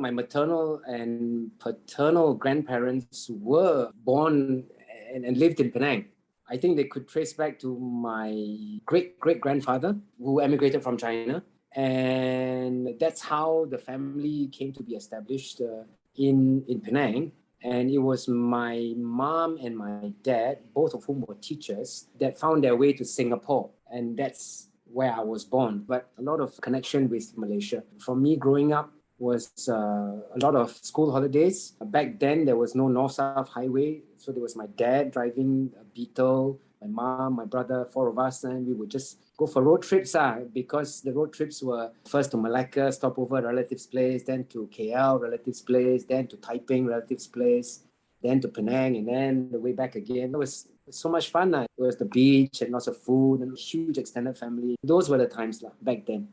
My maternal and paternal grandparents were born and lived in Penang. I think they could trace back to my great-great-grandfather who emigrated from China. And that's how the family came to be established in Penang. And it was my mom and my dad, both of whom were teachers, that found their way to Singapore. And that's where I was born. But a lot of connection with Malaysia. For me, growing up was a lot of school holidays. Back then, there was no North-South highway. So there was my dad driving a Beetle, my mom, my brother, 4 of us, and we would just go for road trips because the road trips were first to Malacca, stop over at relative's place, then to KL, relative's place, then to Taiping, relative's place, then to Penang, and then the way back again. It was so much fun. It was the beach and lots of food and a huge extended family. Those were the times back then.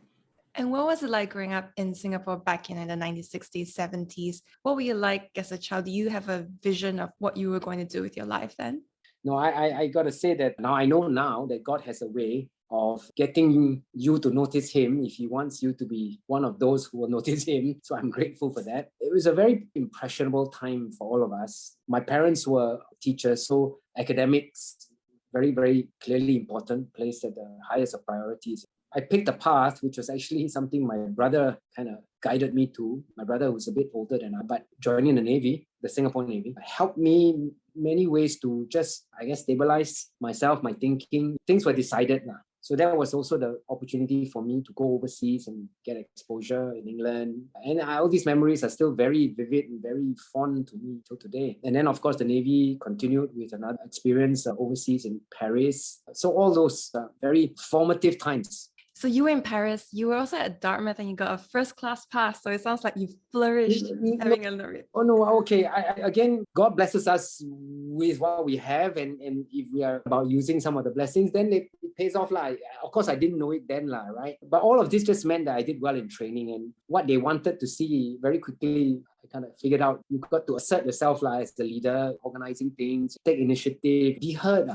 And what was it like growing up in Singapore back in the 1960s, 70s? What were you like as a child? Do you have a vision of what you were going to do with your life then? No, I got to say that now I know now that God has a way of getting you to notice him if he wants you to be one of those who will notice him. So I'm grateful for that. It was a very impressionable time for all of us. My parents were teachers, so academics, very, very clearly important, placed at the highest of priorities. I picked a path which was actually something my brother kind of guided me to. My brother was a bit older than I, but joining the Navy, the Singapore Navy, helped me many ways to just, I guess, stabilize myself, my thinking. Things were decided now. So that was also the opportunity for me to go overseas and get exposure in England. And all these memories are still very vivid and very fond to me till today. And then, of course, the Navy continued with another experience overseas in Paris. So all those very formative times. So you were in Paris, you were also at Dartmouth, and you got a first-class pass. So it sounds like you flourished having a look. Oh, no, okay. Again, God blesses us with what we have. And if we are about using some of the blessings, then it pays off. Of course, I didn't know it then, right? But all of this just meant that I did well in training. And what they wanted to see very quickly, I kind of figured out you've got to assert yourself as the leader, organizing things, take initiative, be heard,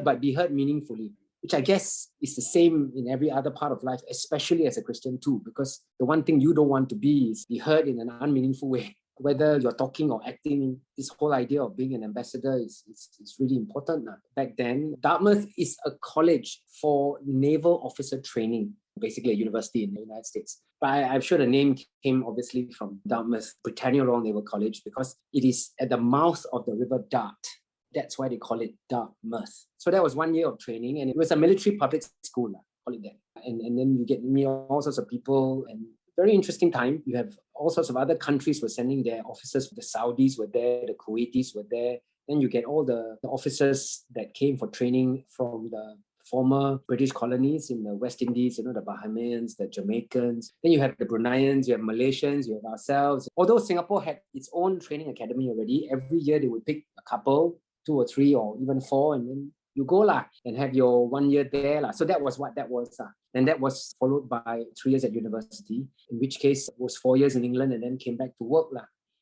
but be heard meaningfully, which I guess is the same in every other part of life, especially as a Christian too, because the one thing you don't want to be is be heard in an unmeaningful way. Whether you're talking or acting, this whole idea of being an ambassador is really important. Back then, Dartmouth is a college for naval officer training, basically a university in the United States. But I'm sure the name came obviously from Dartmouth, Britannia Royal Naval College, because it is at the mouth of the River Dart. That's why they call it Dartmouth. So that was 1 year of training, and it was a military public school, call it that. And then you get to meet all sorts of people, and very interesting time. You have all sorts of other countries were sending their officers. The Saudis were there, the Kuwaitis were there. Then you get all the officers that came for training from the former British colonies in the West Indies, the Bahamians, the Jamaicans. Then you have the Bruneians, you have Malaysians, you have ourselves. Although Singapore had its own training academy already, every year they would pick a couple, 2 or 3 or even 4, and then you go and have your 1 year there. So that was what that was. And that was followed by 3 years at university, in which case it was 4 years in England and then came back to work.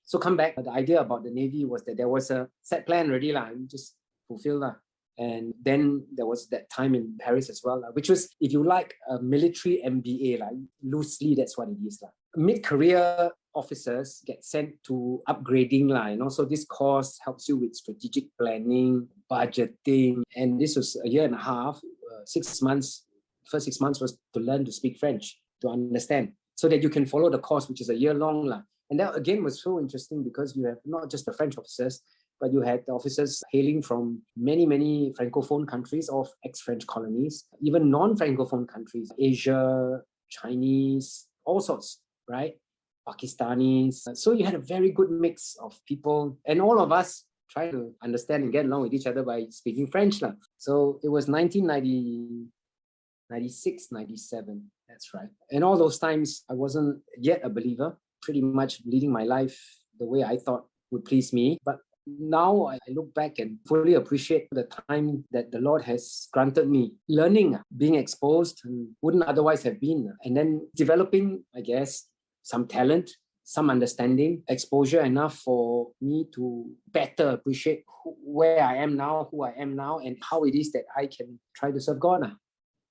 So come back, the idea about the Navy was that there was a set plan already, and just fulfill. And then there was that time in Paris as well, which was, if you like, a military MBA. Loosely, that's what it is. Mid-career officers get sent to upgrading. So this course helps you with strategic planning, budgeting. And this was a year and a half, 6 months. First 6 months was to learn to speak French, to understand, so that you can follow the course, which is a year long. And that again was so interesting because you have not just the French officers, but you had the officers hailing from many, many Francophone countries of ex-French colonies, even non-Francophone countries, Asia, Chinese, all sorts, right? Pakistanis. So you had a very good mix of people, and all of us try to understand and get along with each other by speaking French. So it was 1996, 97, that's right. And all those times, I wasn't yet a believer, pretty much leading my life the way I thought would please me. But now I look back and fully appreciate the time that the Lord has granted me, learning, being exposed, and wouldn't otherwise have been. And then developing, I guess, some talent, some understanding, exposure enough for me to better appreciate where I am now, who I am now, and how it is that I can try to serve God.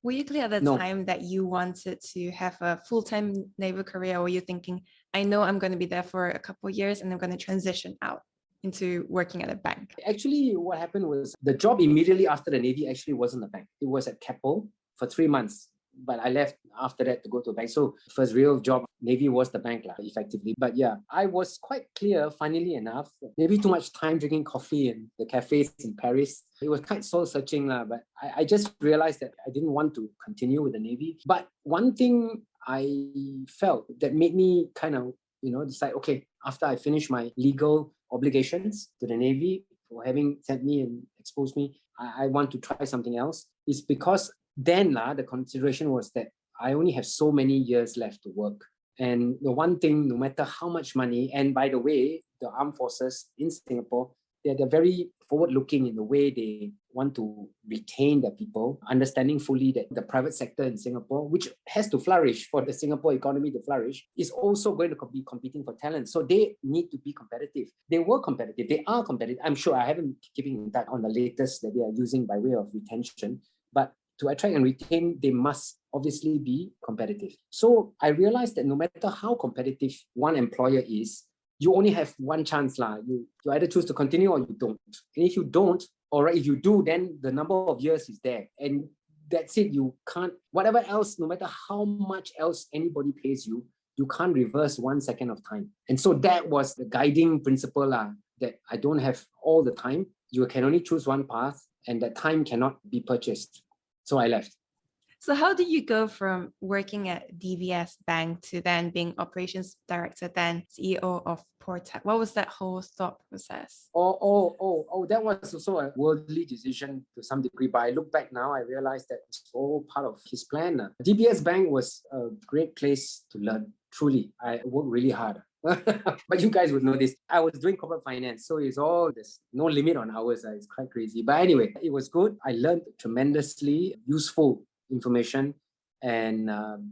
Were you clear at the No. time that you wanted to have a full-time naval career, or were you thinking, I know I'm going to be there for a couple of years and I'm going to transition out into working at a bank? Actually, what happened was the job immediately after the Navy actually wasn't a bank. It was at Keppel for 3 months. But I left after that to go to a bank. So first real job, Navy was the bank effectively. But yeah, I was quite clear, funnily enough, maybe too much time drinking coffee in the cafes in Paris. It was quite soul searching, but I just realized that I didn't want to continue with the Navy. But one thing I felt that made me kind of, decide, okay, after I finish my legal obligations to the Navy for having sent me and exposed me, I want to try something else, is because then the consideration was that I only have so many years left to work. And the one thing, no matter how much money, and by the way, the armed forces in Singapore, they're very forward-looking in the way they want to retain their people, understanding fully that the private sector in Singapore, which has to flourish for the Singapore economy to flourish, is also going to be competing for talent. So they need to be competitive. They were competitive. They are competitive. I'm sure I haven't keeping that on the latest that they are using by way of retention, but to attract and retain, they must obviously be competitive. So I realized that no matter how competitive one employer is, you only have one chance. You either choose to continue or you don't. And if you don't, or if you do, then the number of years is there. And that's it. You can't, whatever else, no matter how much else anybody pays you, you can't reverse 1 second of time. And so that was the guiding principle that I don't have all the time. You can only choose one path, and that time cannot be purchased. So I left. So how did you go from working at DBS Bank to then being operations director, then CEO of Portek? What was that whole thought process? That was also a worldly decision to some degree. But I look back now, I realized that it's all part of his plan. DBS Bank was a great place to learn. Truly, I worked really hard. But you guys would know this. I was doing corporate finance, so there's no limit on hours. It's quite crazy. But anyway, it was good. I learned tremendously useful information and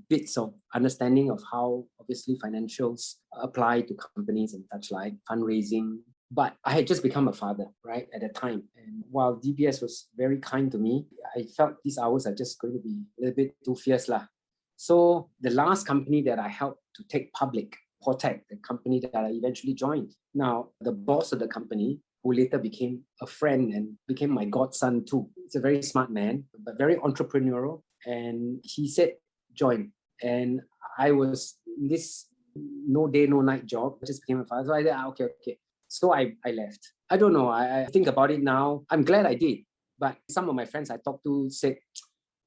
bits of understanding of how obviously financials apply to companies and such like fundraising. But I had just become a father, right, at that time. And while DBS was very kind to me, I felt these hours are just going to be a little bit too fierce. So the last company that I helped to take public, Portek, the company that I eventually joined. Now, the boss of the company, who later became a friend and became my godson too. He's a very smart man, but very entrepreneurial. And he said, join. And I was in this no day, no night job. I just became a father. So I said, okay. So I left. I don't know. I think about it now. I'm glad I did. But some of my friends I talked to said,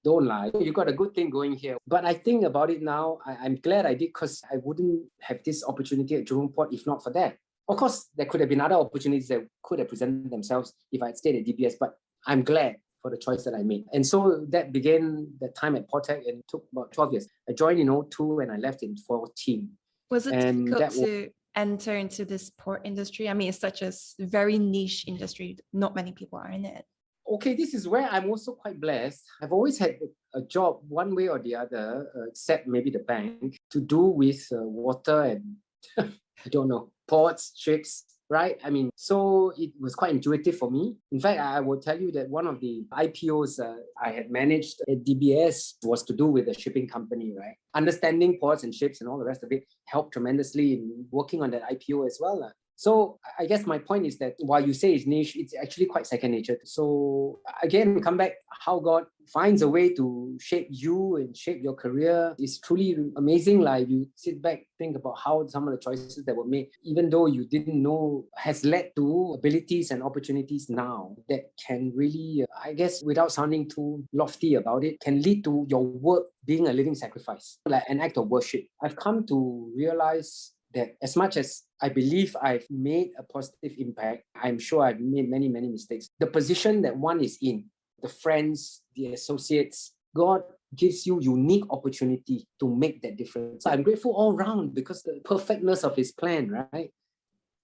don't lie. You got a good thing going here. But I think about it now, I'm glad I did, because I wouldn't have this opportunity at Jurong Port if not for that. Of course, there could have been other opportunities that could have presented themselves if I had stayed at DBS, but I'm glad for the choice that I made. And so that began that time at Portek, and it took about 12 years. I joined in 2002 and I left in 2014. Was it difficult to enter into this port industry? I mean, it's such a very niche industry. Not many people are in it. Okay, this is where I'm also quite blessed. I've always had a job one way or the other, except maybe the bank, to do with water and I don't know, ports, ships, right? I mean, so it was quite intuitive for me. In fact, I will tell you that one of the IPOs I had managed at DBS was to do with a shipping company, right? Understanding ports and ships and all the rest of it helped tremendously in working on that IPO as well. So I guess my point is that while you say it's niche, it's actually quite second nature. So again, come back, how God finds a way to shape you and shape your career is truly amazing. Like you sit back, think about how some of the choices that were made, even though you didn't know, has led to abilities and opportunities now that can really, I guess, without sounding too lofty about it, can lead to your work being a living sacrifice, like an act of worship. I've come to realize that as much as I believe I've made a positive impact, I'm sure I've made many, many mistakes. The position that one is in, the friends, the associates, God gives you unique opportunity to make that difference. So I'm grateful all round because the perfectness of his plan, right?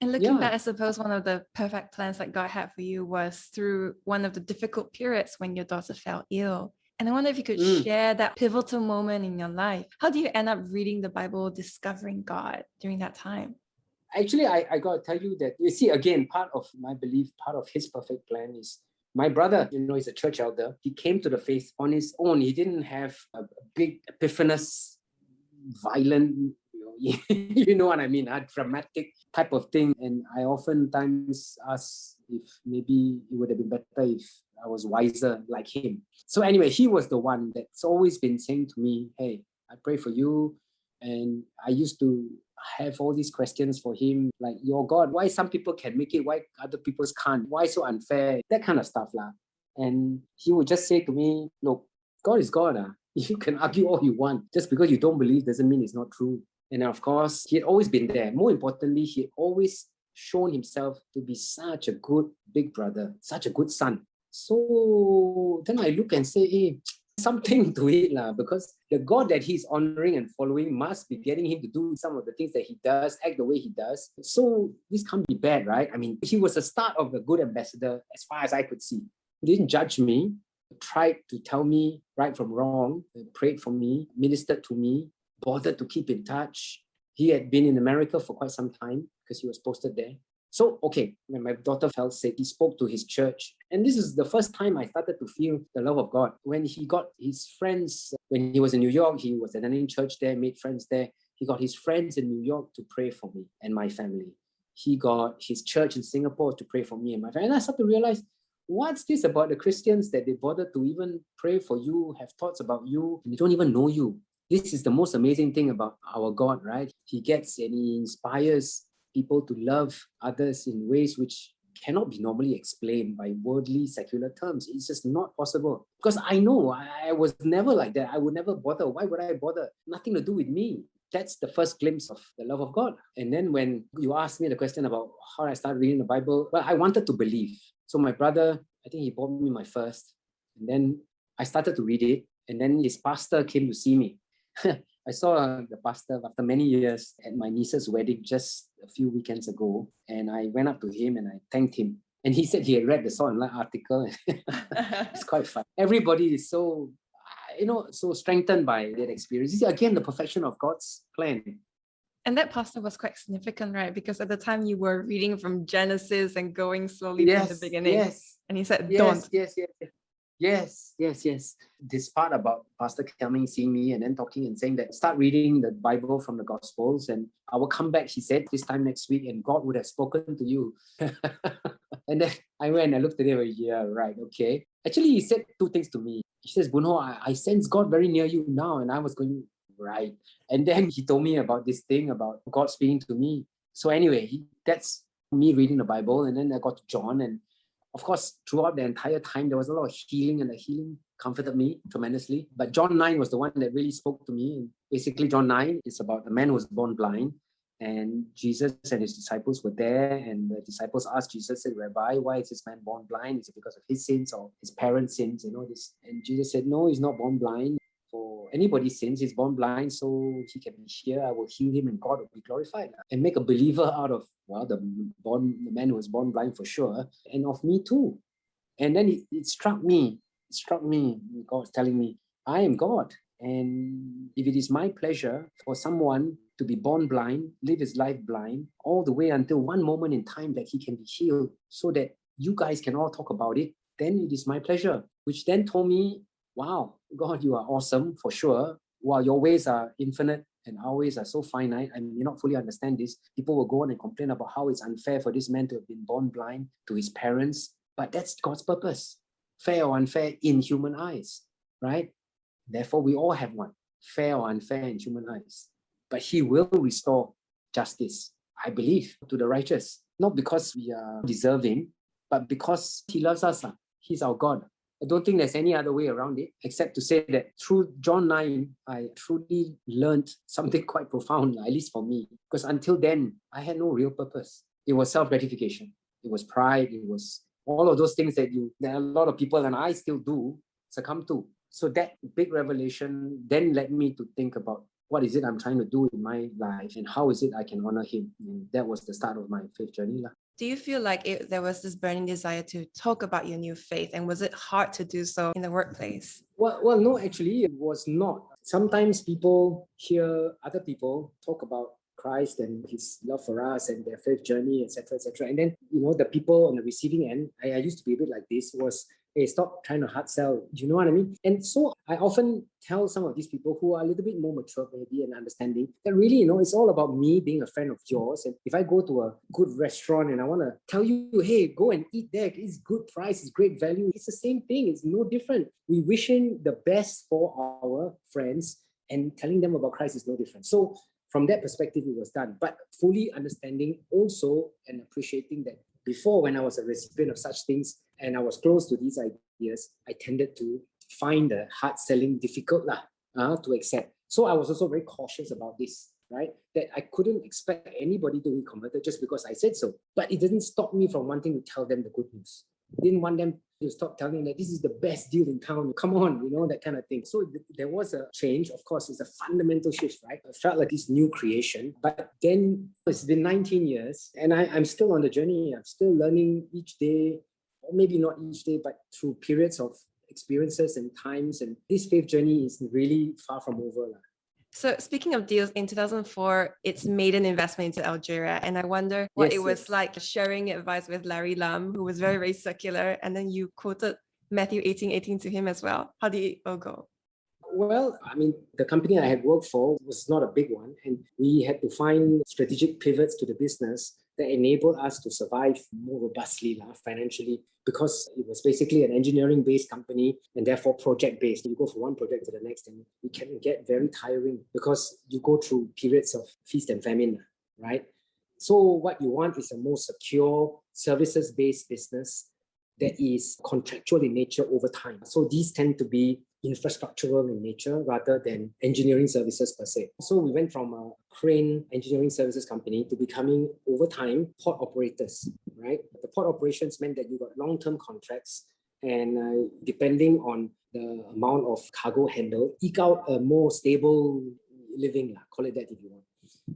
And looking back, I suppose one of the perfect plans that God had for you was through one of the difficult periods when your daughter fell ill. And I wonder if you could share that pivotal moment in your life. How do you end up reading the Bible, discovering God during that time? Actually, I got to tell you that, you see, again, part of my belief, part of his perfect plan is My brother, he's a church elder. He came to the faith on his own. He didn't have a big epiphanous, violent, you know what I mean, a dramatic type of thing. And I oftentimes ask if maybe it would have been better if I was wiser like him. So anyway, he was the one that's always been saying to me, hey, I pray for you. And I used to have all these questions for him, like, your God, why some people can make it, why other people can't? Why so unfair? That kind of stuff. And he would just say to me, look, God is God. You can argue all you want. Just because you don't believe doesn't mean it's not true. And of course, he had always been there. More importantly, he had always shown himself to be such a good big brother, such a good son. So then I look and say, hey, something to it, because the God that he's honoring and following must be getting him to do some of the things that he does, act the way he does. So this can't be bad, right? I mean, he was the start of a good ambassador as far as I could see. He didn't judge me, tried to tell me right from wrong, prayed for me, ministered to me, bothered to keep in touch. He had been in America for quite some time because he was posted there. So, okay, when my daughter fell sick, he spoke to his church. And this is the first time I started to feel the love of God. When he got his friends, when he was in New York, he was attending church there, made friends there. He got his friends in New York to pray for me and my family. He got his church in Singapore to pray for me and my family. And I started to realize, what's this about the Christians that they bother to even pray for you, have thoughts about you, and they don't even know you? This is the most amazing thing about our God, right? He gets and he inspires people to love others in ways which cannot be normally explained by worldly, secular terms. It's just not possible. Because I know I was never like that. I would never bother. Why would I bother? Nothing to do with me. That's the first glimpse of the love of God. And then when you asked me the question about how I started reading the Bible, well, I wanted to believe. So my brother, I think he bought me my first. And then I started to read it. And then his pastor came to see me. I saw the pastor after many years at my niece's wedding just a few weekends ago. And I went up to him and I thanked him. And he said he had read the Salt and Light article. It's quite fun. Everybody is so, so strengthened by that experience. This is again the perfection of God's plan. And that pastor was quite significant, right? Because at the time you were reading from Genesis and going slowly from the beginning. Yes. And he said, don't. Yes. This part about Pastor coming, seeing me, and then talking and saying that start reading the Bible from the Gospels, and I will come back, he said, this time next week, and God would have spoken to you. And then I went, I looked at him, yeah, right, okay. Actually, he said two things to me. He says, Boon Hoe, I sense God very near you now, and I was going, right. And then he told me about this thing about God speaking to me. So anyway, that's me reading the Bible, and then I got to John, and of course, throughout the entire time, there was a lot of healing, and the healing comforted me tremendously. But John 9 was the one that really spoke to me. And basically, John 9 is about a man who was born blind, and Jesus and his disciples were there, and the disciples asked Jesus, said, Rabbi, why is this man born blind? Is it because of his sins or his parents' sins? This. And Jesus said, no, he's not born blind. For anybody's sins, he's born blind, so he can be here. I will heal him and God will be glorified. And make a believer out of, the man who was born blind for sure, and of me too. And then it struck me. God was telling me, I am God. And if it is my pleasure for someone to be born blind, live his life blind, all the way until one moment in time that he can be healed so that you guys can all talk about it, then it is my pleasure. Which then told me, wow, God, you are awesome for sure. While your ways are infinite and our ways are so finite, I may not fully understand this. People will go on and complain about how it's unfair for this man to have been born blind to his parents. But that's God's purpose. Fair or unfair in human eyes, right? Therefore, we all have one. Fair or unfair in human eyes. But he will restore justice, I believe, to the righteous. Not because we are deserving, but because he loves us. He's our God. I don't think there's any other way around it, except to say that through John 9, I truly learned something quite profound, at least for me. Because until then, I had no real purpose. It was self-gratification. It was pride. It was all of those things that a lot of people, and I still do, succumb to. So that big revelation then led me to think about what is it I'm trying to do in my life and how is it I can honor him. And that was the start of my faith journey. Do you feel like there was this burning desire to talk about your new faith, and was it hard to do so in the workplace? Well, no, actually, it was not. Sometimes people hear other people talk about Christ and his love for us and their faith journey, etc., etc. And then, the people on the receiving end, I used to be a bit like this, was, hey, stop trying to hard sell. Do you know what I mean? And so I often tell some of these people who are a little bit more mature maybe and understanding that really, it's all about me being a friend of yours. And if I go to a good restaurant and I want to tell you, hey, go and eat there, it's good price, it's great value, it's the same thing, it's no different. We wishing the best for our friends and telling them about Christ is no different. So from that perspective, it was done. But fully understanding also and appreciating that before, when I was a recipient of such things and I was close to these ideas, I tended to find the hard selling difficult to accept. So I was also very cautious about this, right? That I couldn't expect anybody to be converted just because I said so. But it didn't stop me from wanting to tell them the good news. I didn't want them to stop telling them that this is the best deal in town. Come on, that kind of thing. So there was a change. Of course, it's a fundamental shift, right? I felt like this new creation. But then it's been 19 years and I'm still on the journey. I'm still learning each day, or maybe not each day, but through periods of experiences and times. And this faith journey is really far from over. So speaking of deals, in 2004, it's made an investment into Algeria. And I wonder what it was like sharing advice with Larry Lam, who was very, very circular. And then you quoted Matthew 18:18 to him as well. How did it all go? Well, the company I had worked for was not a big one. And we had to find strategic pivots to the business that enabled us to survive more robustly financially, because it was basically an engineering-based company and therefore project-based. You go from one project to the next and it can get very tiring because you go through periods of feast and famine, right? So what you want is a more secure, services-based business that is contractual in nature over time. So these tend to be infrastructural in nature rather than engineering services per se. So we went from a crane engineering services company to becoming, over time, port operators, right? The port operations meant that you got long-term contracts and depending on the amount of cargo handled, eke out a more stable living, call it that if you want.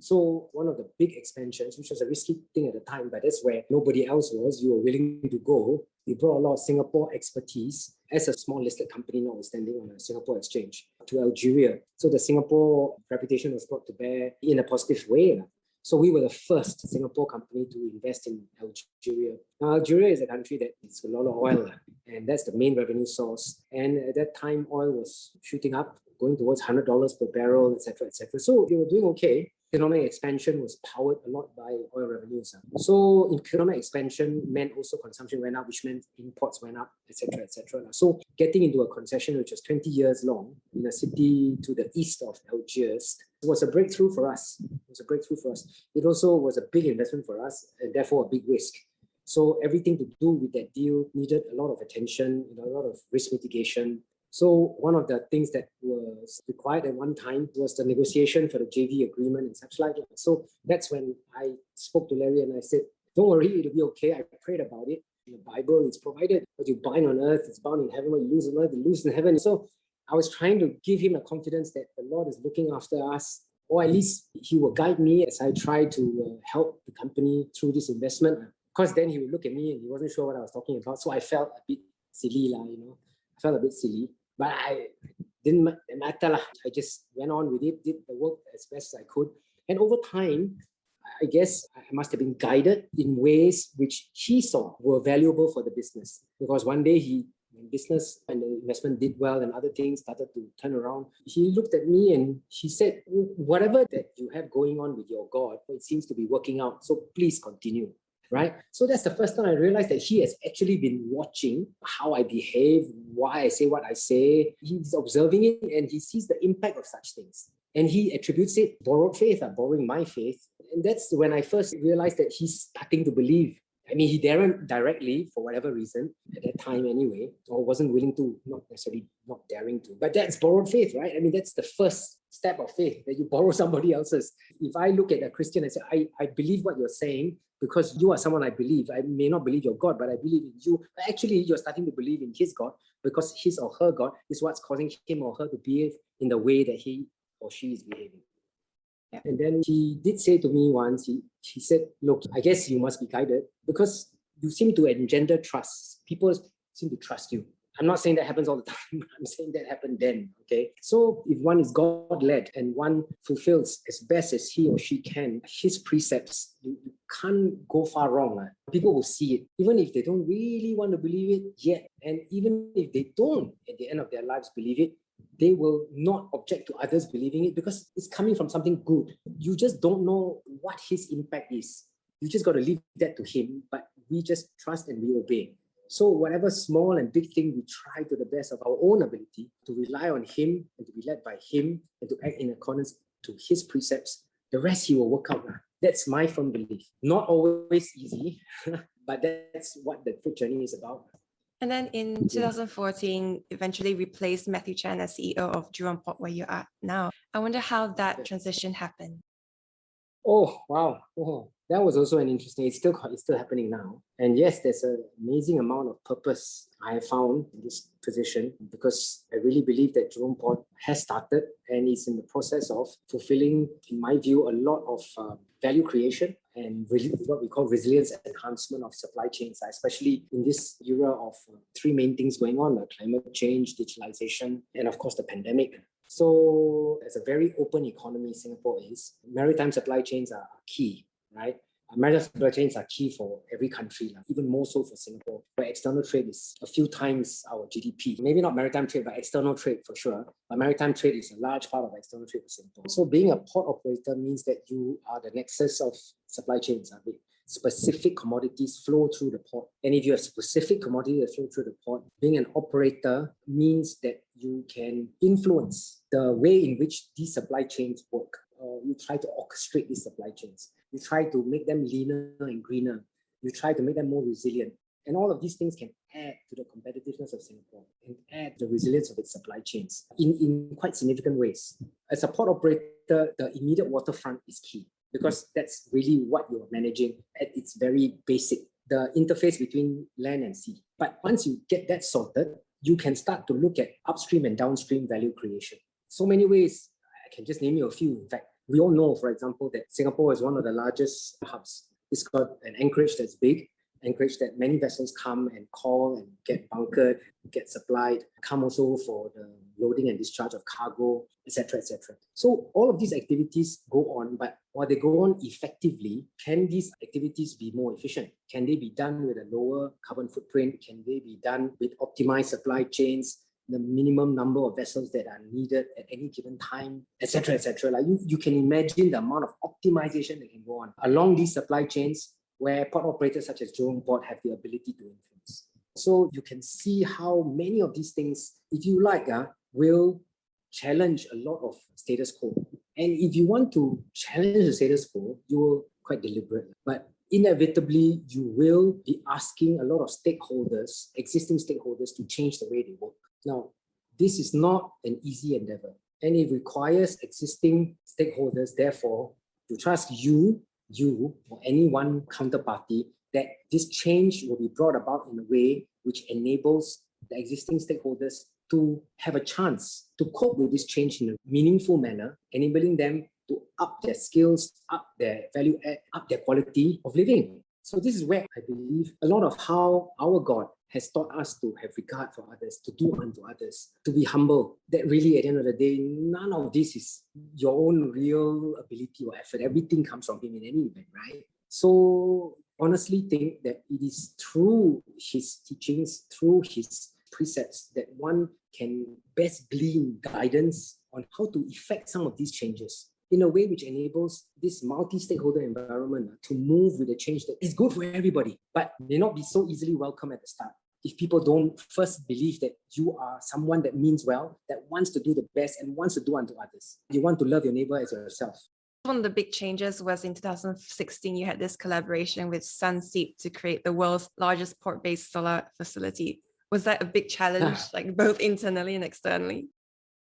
So one of the big expansions, which was a risky thing at the time, but that's where nobody else was, you were willing to go. We brought a lot of Singapore expertise as a small listed company, notwithstanding on a Singapore exchange, to Algeria. So the Singapore reputation was brought to bear in a positive way. So we were the first Singapore company to invest in Algeria. Now, Algeria is a country that has a lot of oil, and that's the main revenue source. And at that time, oil was shooting up, going towards $100 per barrel, etc., etc. So they were doing okay. Economic expansion was powered a lot by oil revenues. So economic expansion meant also consumption went up, which meant imports went up, etc., etc. So getting into a concession which was 20 years long in a city to the east of Algiers was a breakthrough for us. It also was a big investment for us and therefore a big risk. So everything to do with that deal needed a lot of attention, a lot of risk mitigation. So one of the things that was required at one time was the negotiation for the JV agreement and such like. So that's when I spoke to Larry and I said, don't worry, it'll be okay. I prayed about it. In the Bible, it's provided what you bind on earth, it's bound in heaven. What you lose on earth, you lose in heaven. So I was trying to give him a confidence that the Lord is looking after us, or at least he will guide me as I try to help the company through this investment. Because then he would look at me and he wasn't sure what I was talking about. So I felt a bit silly, I felt a bit silly. But I didn't matter. I just went on with it, did the work as best as I could. And over time, I guess I must have been guided in ways which he saw were valuable for the business. Because one day when business and the investment did well and other things started to turn around, he looked at me and he said, whatever that you have going on with your God, it seems to be working out. So please continue. Right? So that's the first time I realized that he has actually been watching how I behave, why I say what I say. He's observing it and he sees the impact of such things. And he attributes it borrowed faith, borrowing my faith. And that's when I first realized that he's starting to believe. He daren't directly, for whatever reason, at that time anyway, or wasn't willing to, not necessarily not daring to. But that's borrowed faith, right? That's the first step of faith, that you borrow somebody else's. If I look at a Christian and say, I believe what you're saying because you are someone I believe. I may not believe your God, but I believe in you. But actually, you're starting to believe in his God because his or her God is what's causing him or her to behave in the way that he or she is behaving. Yeah. And then he did say to me once, he said, look, I guess you must be guided because you seem to engender trust. People seem to trust you. I'm not saying that happens all the time. I'm saying that happened then, okay? So if one is God-led and one fulfills as best as he or she can his precepts, you can't go far wrong. People will see it, even if they don't really want to believe it yet. And even if they don't, at the end of their lives, believe it, they will not object to others believing it because it's coming from something good. You just don't know what his impact is. You just got to leave that to him, but we just trust and we obey. So whatever small and big thing, we try to the best of our own ability to rely on him and to be led by him and to act in accordance to his precepts. The rest he will work out. That's my firm belief. Not always easy, but that's what the fruit journey is about. And then in 2014, eventually replaced Matthew Chan as CEO of Jurong Port, where you are now. I wonder how that transition happened. Oh, wow. Oh, that was also an interesting, it's still happening now. And yes, there's an amazing amount of purpose I have found in this position because I really believe that Jurong Port has started and is in the process of fulfilling, in my view, a lot of value creation and what we call resilience enhancement of supply chains, especially in this era of three main things going on, like climate change, digitalization, and of course the pandemic. So as a very open economy, Singapore is, maritime supply chains are key, right? Maritime supply chains are key for every country, even more so for Singapore, where external trade is a few times our GDP. Maybe not maritime trade, but external trade for sure. But maritime trade is a large part of external trade for Singapore. So being a port operator means that you are the nexus of supply chains. Specific commodities flow through the port. And if you have specific commodities that flow through the port, being an operator means that you can influence the way in which these supply chains work. You try to orchestrate these supply chains. You try to make them leaner and greener. You try to make them more resilient. And all of these things can add to the competitiveness of Singapore and add to the resilience of its supply chains in quite significant ways. As a port operator, the immediate waterfront is key, because that's really what you're managing at its very basic, the interface between land and sea. But once you get that sorted, you can start to look at upstream and downstream value creation. So many ways, I can just name you a few. In fact, we all know, for example, that Singapore is one of the largest hubs. It's got an anchorage that's big, anchorage that many vessels come and call and get bunkered, get supplied, come also for the loading and discharge of cargo, etc., etc. So all of these activities go on, but while they go on effectively, can these activities be more efficient? Can they be done with a lower carbon footprint? Can they be done with optimized supply chains, the minimum number of vessels that are needed at any given time, etc., etc.? Like you can imagine the amount of optimization that can go on along these supply chains, where port operators such as Jurong Port have the ability to influence. So you can see how many of these things, if you like, will challenge a lot of status quo. And if you want to challenge the status quo, you will quite deliberate. But inevitably, you will be asking a lot of stakeholders, existing stakeholders, to change the way they work. Now, this is not an easy endeavor, and it requires existing stakeholders, therefore, to trust you or any one counterparty that this change will be brought about in a way which enables the existing stakeholders to have a chance to cope with this change in a meaningful manner, enabling them to up their skills, up their value add, up their quality of living. So this is where I believe a lot of how our God has taught us to have regard for others, to do unto others, to be humble. That really, at the end of the day, none of this is your own real ability or effort. Everything comes from him in any event, right? So honestly think that it is through his teachings, through his precepts, that one can best glean guidance on how to effect some of these changes in a way which enables this multi-stakeholder environment to move with a change that is good for everybody, but may not be so easily welcome at the start. If people don't first believe that you are someone that means well, that wants to do the best and wants to do unto others. You want to love your neighbor as yourself. One of the big changes was in 2016, you had this collaboration with Sunseap to create the world's largest port-based solar facility. Was that a big challenge, like both internally and externally?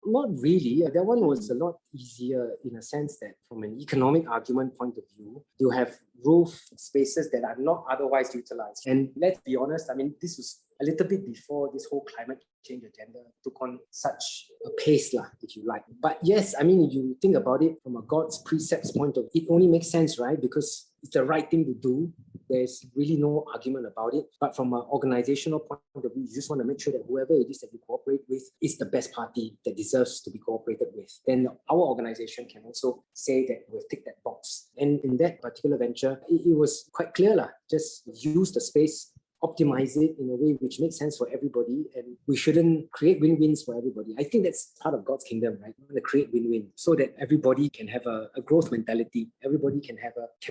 Not really. That one was a lot easier in a sense that from an economic argument point of view, you have roof spaces that are not otherwise utilized. And let's be honest, I mean, this was a little bit before this whole climate change agenda took on such a pace, if you like. But yes, I mean, if you think about it from a God's precepts point of view, it only makes sense, right? Because it's the right thing to do. There's really no argument about it. But from an organizational point of view, you just want to make sure that whoever it is that you cooperate with is the best party that deserves to be cooperated with. Then our organization can also say that we've ticked that box. And in that particular venture, it was quite clear, just use the space, optimize it in a way which makes sense for everybody, and we shouldn't create win-wins for everybody. I think that's part of God's kingdom, right? We want to create win-win so that everybody can have a growth mentality. Everybody can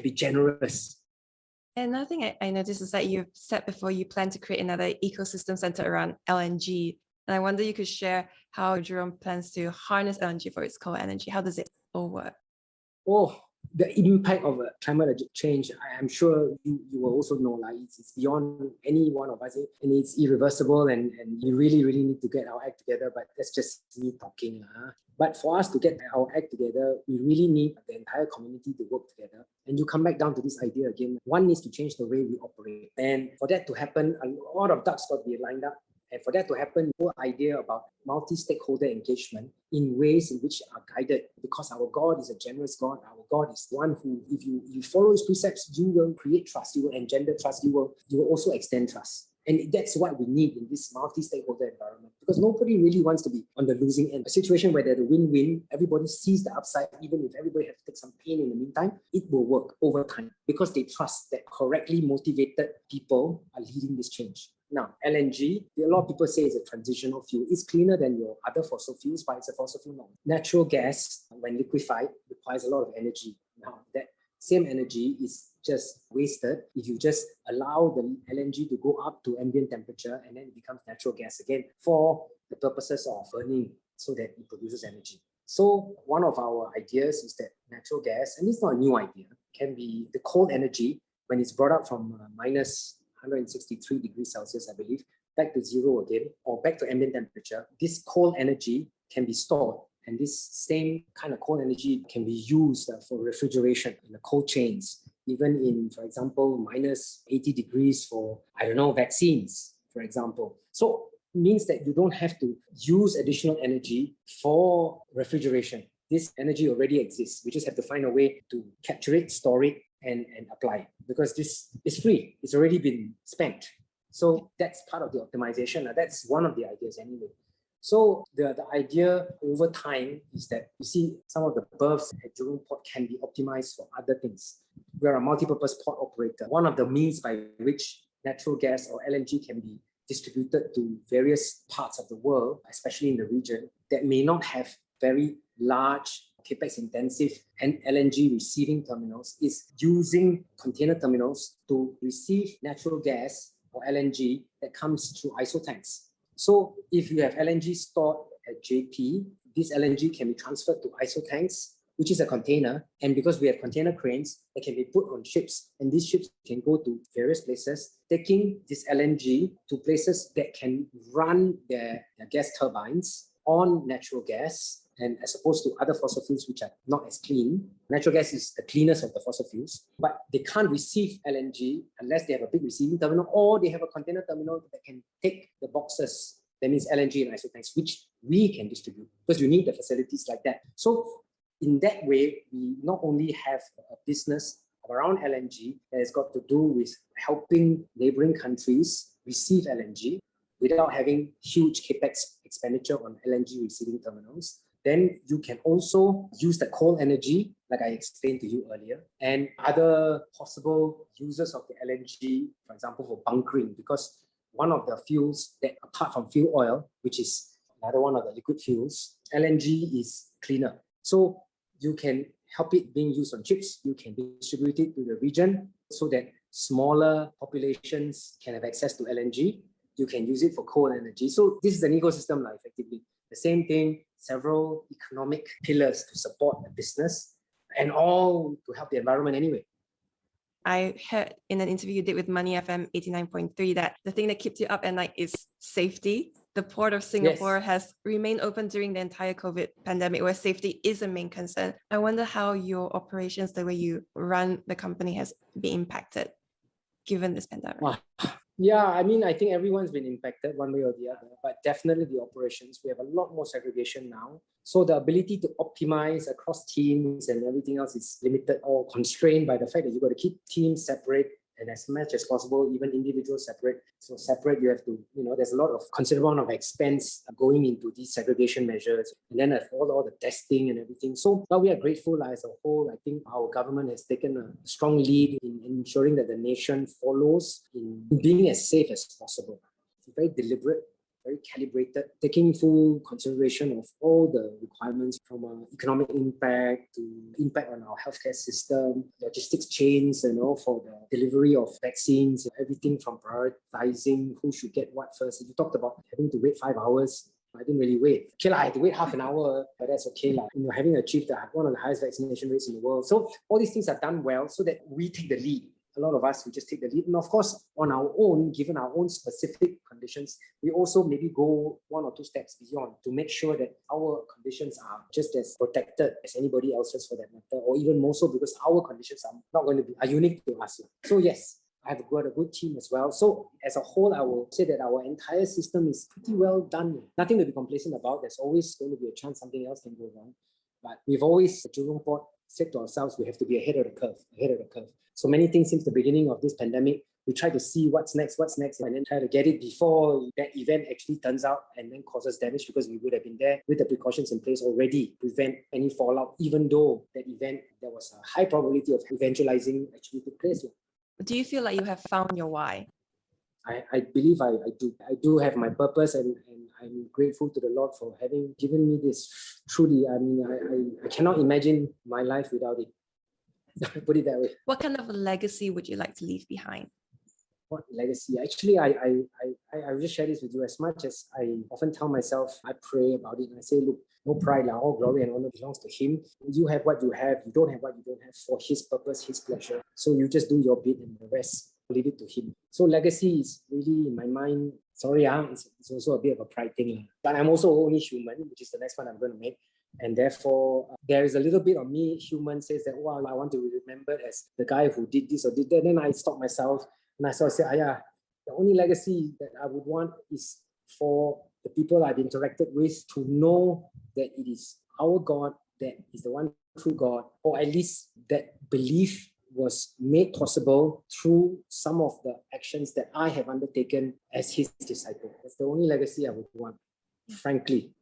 be generous. Another thing I noticed is that you've said before you plan to create another ecosystem centered around LNG. And I wonder you could share how Jurong plans to harness LNG for its core energy. How does it all work? Oh, the impact of climate change, I'm sure you will also know, it's beyond any one of us, and it's irreversible, and we really, really need to get our act together, but that's just me talking. But for us to get our act together, we really need the entire community to work together. And you come back down to this idea again, one needs to change the way we operate. And for that to happen, a lot of ducks got to be lined up. And for that to happen, the whole idea about multi-stakeholder engagement in ways in which are guided, because our God is a generous God. Our God is one who, if you follow his precepts, you will create trust, you will engender trust, you will also extend trust. And that's what we need in this multi-stakeholder environment, because nobody really wants to be on the losing end. A situation where there's a win-win, everybody sees the upside, even if everybody has to take some pain in the meantime, it will work over time because they trust that correctly motivated people are leading this change. Now, LNG, a lot of people say it's a transitional fuel. It's cleaner than your other fossil fuels, but it's a fossil fuel now. Natural gas, when liquefied, requires a lot of energy. Now, that same energy is just wasted if you just allow the LNG to go up to ambient temperature, and then it becomes natural gas again for the purposes of burning so that it produces energy. So one of our ideas is that natural gas, and it's not a new idea, can be the cold energy when it's brought up from minus 163 degrees Celsius, I believe, back to zero again, or back to ambient temperature. This cold energy can be stored, and this same kind of cold energy can be used for refrigeration in the cold chains, even in, for example, minus 80 degrees for, vaccines, for example. So it means that you don't have to use additional energy for refrigeration. This energy already exists. We just have to find a way to capture it, store it, and apply it, because this is free. It's already been spent. So that's part of the optimization. That's one of the ideas anyway. So the idea over time is that, you see, some of the berths at Jurong Port can be optimized for other things. We're a multi-purpose port operator. One of the means by which natural gas or LNG can be distributed to various parts of the world, especially in the region, that may not have very large capex intensive and LNG receiving terminals, is using container terminals to receive natural gas or LNG that comes through ISO tanks. So if you have LNG stored at JP, this LNG can be transferred to ISO tanks, which is a container. And because we have container cranes that can be put on ships, and these ships can go to various places, taking this LNG to places that can run their gas turbines on natural gas, and as opposed to other fossil fuels which are not as clean. Natural gas is the cleanest of the fossil fuels, but they can't receive LNG unless they have a big receiving terminal, or they have a container terminal that can take the boxes, that means LNG and ISO tanks, which we can distribute, because you need the facilities like that. So in that way, we not only have a business around LNG that has got to do with helping neighboring countries receive LNG without having huge capex expenditure on LNG receiving terminals. Then you can also use the cold energy, like I explained to you earlier, and other possible uses of the LNG, for example, for bunkering, because one of the fuels that, apart from fuel oil, which is another one of the liquid fuels, LNG is cleaner. So you can help it being used on ships, you can distribute it to the region so that smaller populations can have access to LNG. You can use it for cold energy. So this is an ecosystem, effectively. The same thing, several economic pillars to support the business, and all to help the environment anyway. I heard in an interview you did with Money FM 89.3 that the thing that keeps you up at night is safety. The Port of Singapore has remained open during the entire COVID pandemic, where safety is a main concern. I wonder how your operations, the way you run the company, has been impacted given this pandemic. Wow. Yeah, I think everyone's been impacted one way or the other, but definitely the operations. We have a lot more segregation now. So the ability to optimize across teams and everything else is limited or constrained by the fact that you've got to keep teams separate and as much as possible, even individuals separate. So separate, you have to, there's a lot of considerable amount of expense going into these segregation measures. And then all the testing and everything. So, but we are grateful as a whole. I think our government has taken a strong lead in ensuring that the nation follows in being as safe as possible. It's very deliberate, very calibrated, taking full consideration of all the requirements from economic impact to impact on our healthcare system, logistics chains, for the delivery of vaccines, everything from prioritizing who should get what first. You talked about having to wait 5 hours. I didn't really wait. Okay, I had to wait half an hour, but that's okay. Having achieved one of the highest vaccination rates in the world. So all these things are done well so that we take the lead. A lot of us, we just take the lead. And of course, on our own, given our own specific conditions, we also maybe go 1 or 2 steps beyond to make sure that our conditions are just as protected as anybody else's for that matter, or even more so because our conditions are unique to us. So yes, I've got a good team as well. So as a whole, I will say that our entire system is pretty well done. Nothing to be complacent about. There's always going to be a chance something else can go wrong. But we've always, at Jurong Port, said to ourselves, we have to be ahead of the curve. So many things since the beginning of this pandemic, we try to see what's next, and then try to get it before that event actually turns out and then causes damage, because we would have been there with the precautions in place already, prevent any fallout, even though that event, there was a high probability of eventualizing actually took place. Do you feel like you have found your why? I believe I do. I do have my purpose, and I'm grateful to the Lord for having given me this. Truly, I cannot imagine my life without it. Put it that way. What kind of a legacy would you like to leave behind? What legacy? Actually, I will just share this with you. As much as I often tell myself, I pray about it and I say, look, no pride, all glory and honor belongs to Him. You have what you have, you don't have what you don't have, for His purpose, His pleasure. So you just do your bit and the rest, leave it to Him. So legacy is really in my mind, it's also a bit of a pride thing. But I'm also only human, which is the next one I'm going to make. And therefore, there is a little bit of me, human, says that, wow, I want to be remembered as the guy who did this or did that. Then I stop myself and I sort of say, the only legacy that I would want is for the people I've interacted with to know that it is our God that is the one true God, or at least that belief was made possible through some of the actions that I have undertaken as His disciple. That's the only legacy I would want, frankly.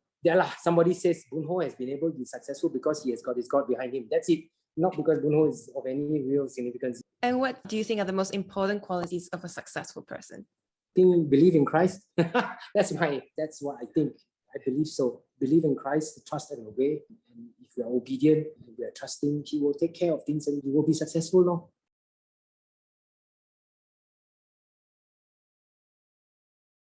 Somebody says Boon Hoe has been able to be successful because he has got his God behind him. That's it. Not because Boon Hoe is of any real significance. And what do you think are the most important qualities of a successful person? I think believe in Christ. That's what I think. I believe so. Believe in Christ, trust and obey. And if we are obedient and we are trusting, He will take care of things and you will be successful.